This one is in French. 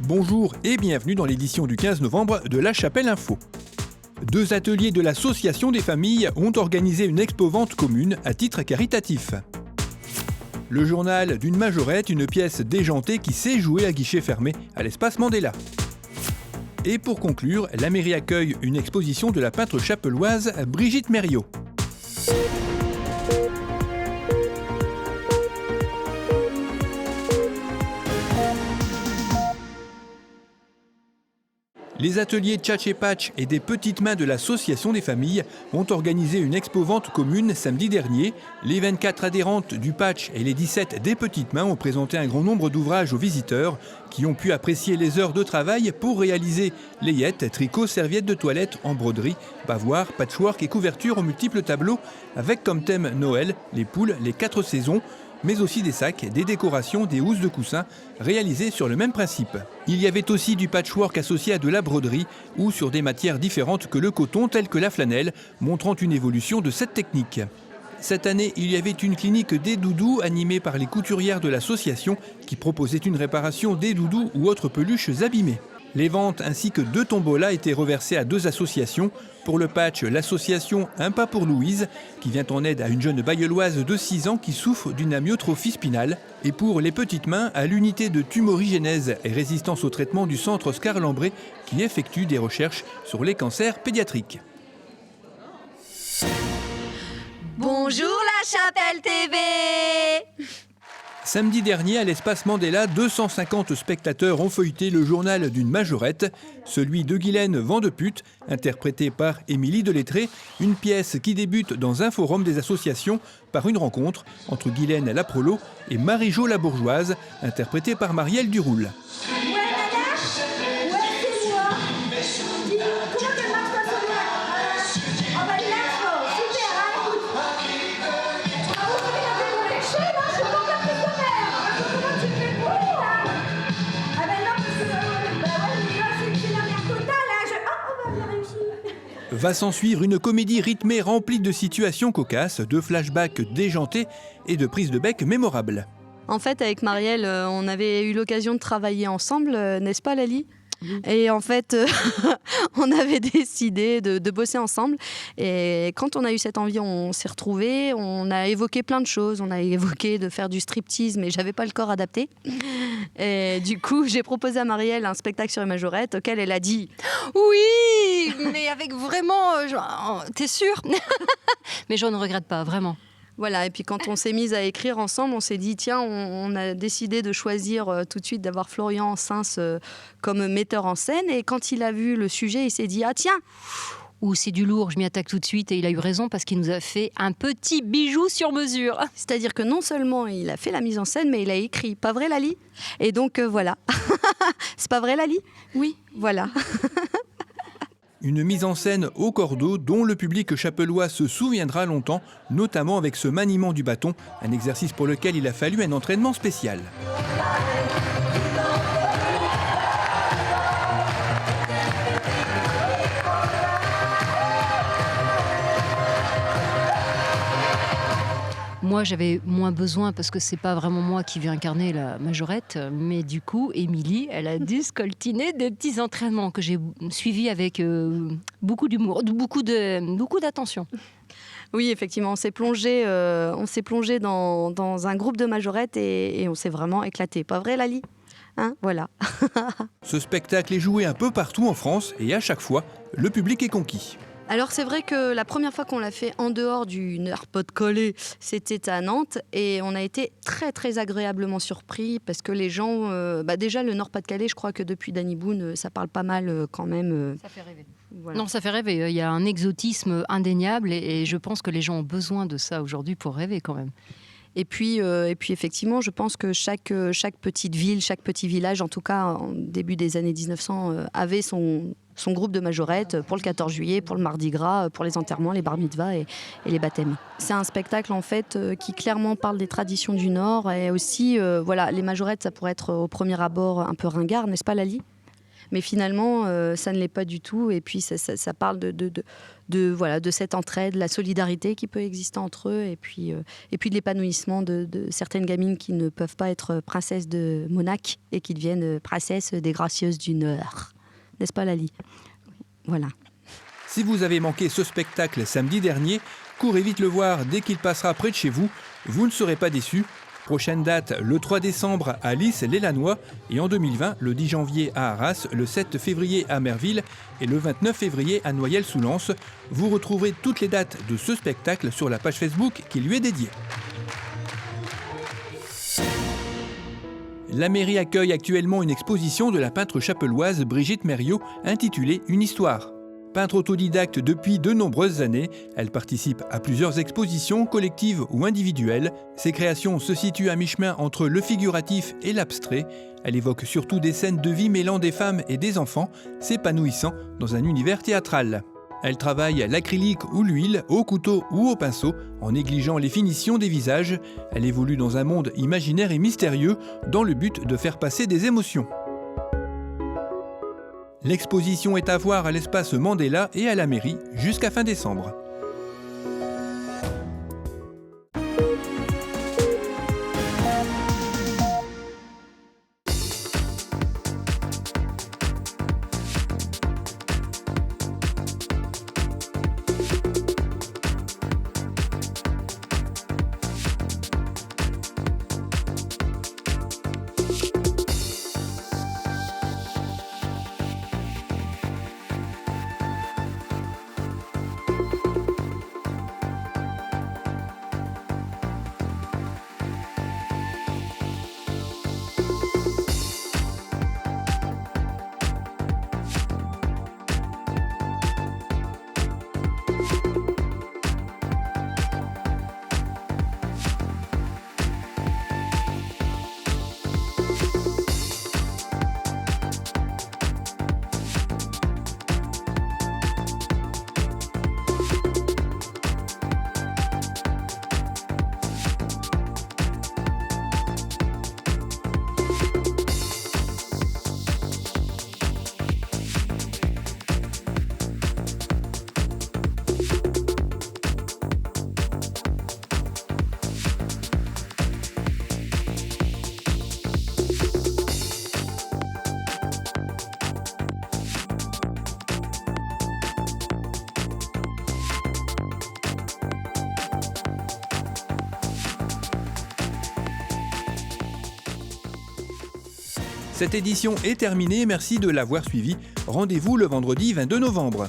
Bonjour et bienvenue dans l'édition du 15 novembre de La Chapelle Info. 2 ateliers de l'Association des familles ont organisé une expo-vente commune à titre caritatif. Le journal d'une majorette, une pièce déjantée qui s'est jouée à guichet fermé à l'espace Mandela. Et pour conclure, la mairie accueille une exposition de la peintre chapelloise Brigitte Mériot. Les ateliers Tchatch et Patch et des petites mains de l'Association des familles ont organisé une expo-vente commune samedi dernier. Les 24 adhérentes du Patch et les 17 des petites mains ont présenté un grand nombre d'ouvrages aux visiteurs qui ont pu apprécier les heures de travail pour réaliser layettes, tricots, serviettes de toilette en broderie, bavoirs, patchwork et couvertures aux multiples tableaux avec comme thème Noël, les poules, les 4 saisons, mais aussi des sacs, des décorations, des housses de coussins réalisées sur le même principe. Il y avait aussi du patchwork associé à de la broderie ou sur des matières différentes que le coton, telles que la flanelle, montrant une évolution de cette technique. Cette année, il y avait une clinique des doudous animée par les couturières de l'association qui proposait une réparation des doudous ou autres peluches abîmées. Les ventes ainsi que 2 tombolas étaient reversées à 2 associations. Pour le patch, l'association Un pas pour Louise, qui vient en aide à une jeune bailleulloise de 6 ans qui souffre d'une amyotrophie spinale. Et pour les petites mains, à l'unité de tumorigénèse et résistance au traitement du centre Oscar Lambré, qui effectue des recherches sur les cancers pédiatriques. Bonjour la Chapelle TV! Samedi dernier, à l'espace Mandela, 250 spectateurs ont feuilleté le journal d'une majorette, celui de Guylaine Vandeput, interprété par Émilie Delettré, une pièce qui débute dans un forum des associations par une rencontre entre Guylaine Laprolo et Marie-Jo la Bourgeoise, interprétée par Marielle Duroul. Va s'en suivre une comédie rythmée remplie de situations cocasses, de flashbacks déjantés et de prises de bec mémorables. En fait, avec Marielle, on avait eu l'occasion de travailler ensemble, n'est-ce pas Lali ? Et en fait, on avait décidé de bosser ensemble. Et quand on a eu cette envie, on s'est retrouvés. On a évoqué plein de choses. On a évoqué de faire du striptease, mais j'avais pas le corps adapté. Et du coup, j'ai proposé à Marielle un spectacle sur les majorettes auquel elle a dit « Oui, mais avec vraiment... t'es sûre ?» Mais je ne regrette pas, vraiment. Voilà, et puis quand on s'est mis à écrire ensemble, on s'est dit, tiens, on a décidé de choisir tout de suite d'avoir Florian Sins comme metteur en scène. Et quand il a vu le sujet, il s'est dit, ah tiens, c'est du lourd, je m'y attaque tout de suite. Et il a eu raison parce qu'il nous a fait un petit bijou sur mesure. C'est-à-dire que non seulement il a fait la mise en scène, mais il a écrit. Pas vrai, Lali ? Et donc, voilà. C'est pas vrai, Lali ? Oui. Voilà. Une mise en scène au cordeau dont le public chapellois se souviendra longtemps, notamment avec ce maniement du bâton, un exercice pour lequel il a fallu un entraînement spécial. Moi, j'avais moins besoin parce que c'est pas vraiment moi qui vais incarner la majorette, mais du coup, Émilie, elle a dû scoltiner des petits entraînements que j'ai suivis avec beaucoup d'humour, beaucoup d'attention. Oui, effectivement, on s'est plongé dans un groupe de majorettes et on s'est vraiment éclaté. Pas vrai, Lali ? Hein, voilà. Ce spectacle est joué un peu partout en France et à chaque fois, le public est conquis. Alors c'est vrai que la première fois qu'on l'a fait en dehors du Nord-Pas-de-Calais, c'était à Nantes et on a été très très agréablement surpris parce que les gens, déjà le Nord-Pas-de-Calais, je crois que depuis Danny Boone, ça parle pas mal quand même. Ça fait rêver. Voilà. Non, ça fait rêver. Il y a un exotisme indéniable et je pense que les gens ont besoin de ça aujourd'hui pour rêver quand même. Et puis effectivement, je pense que chaque petite ville, chaque petit village, en tout cas en début des années 1900, avait son groupe de majorettes pour le 14 juillet, pour le Mardi Gras, pour les enterrements, les bar mitzvahs et les baptêmes. C'est un spectacle en fait qui clairement parle des traditions du Nord et aussi, les majorettes, ça pourrait être au premier abord un peu ringard, n'est-ce pas Lali ? Mais finalement, ça ne l'est pas du tout. Et puis, ça parle de cette entraide, la solidarité qui peut exister entre eux, et puis de l'épanouissement de certaines gamines qui ne peuvent pas être princesses de Monaco et qui deviennent princesses des Gracieuses du Nord. N'est-ce pas, Lali ? Voilà. Si vous avez manqué ce spectacle samedi dernier, courez vite le voir dès qu'il passera près de chez vous. Vous ne serez pas déçus. Prochaine date, le 3 décembre à Lys-les-Lannoy et en 2020, le 10 janvier à Arras, le 7 février à Merville et le 29 février à Noyelles-sous-Lens. Vous retrouverez toutes les dates de ce spectacle sur la page Facebook qui lui est dédiée. La mairie accueille actuellement une exposition de la peintre chapelloise Brigitte Mériot intitulée « Une histoire ». Peintre autodidacte depuis de nombreuses années, elle participe à plusieurs expositions collectives ou individuelles. Ses créations se situent à mi-chemin entre le figuratif et l'abstrait. Elle évoque surtout des scènes de vie mêlant des femmes et des enfants, s'épanouissant dans un univers théâtral. Elle travaille à l'acrylique ou l'huile, au couteau ou au pinceau, en négligeant les finitions des visages. Elle évolue dans un monde imaginaire et mystérieux, dans le but de faire passer des émotions. L'exposition est à voir à l'espace Mandela et à la mairie jusqu'à fin décembre. Cette édition est terminée, merci de l'avoir suivie. Rendez-vous le vendredi 22 novembre.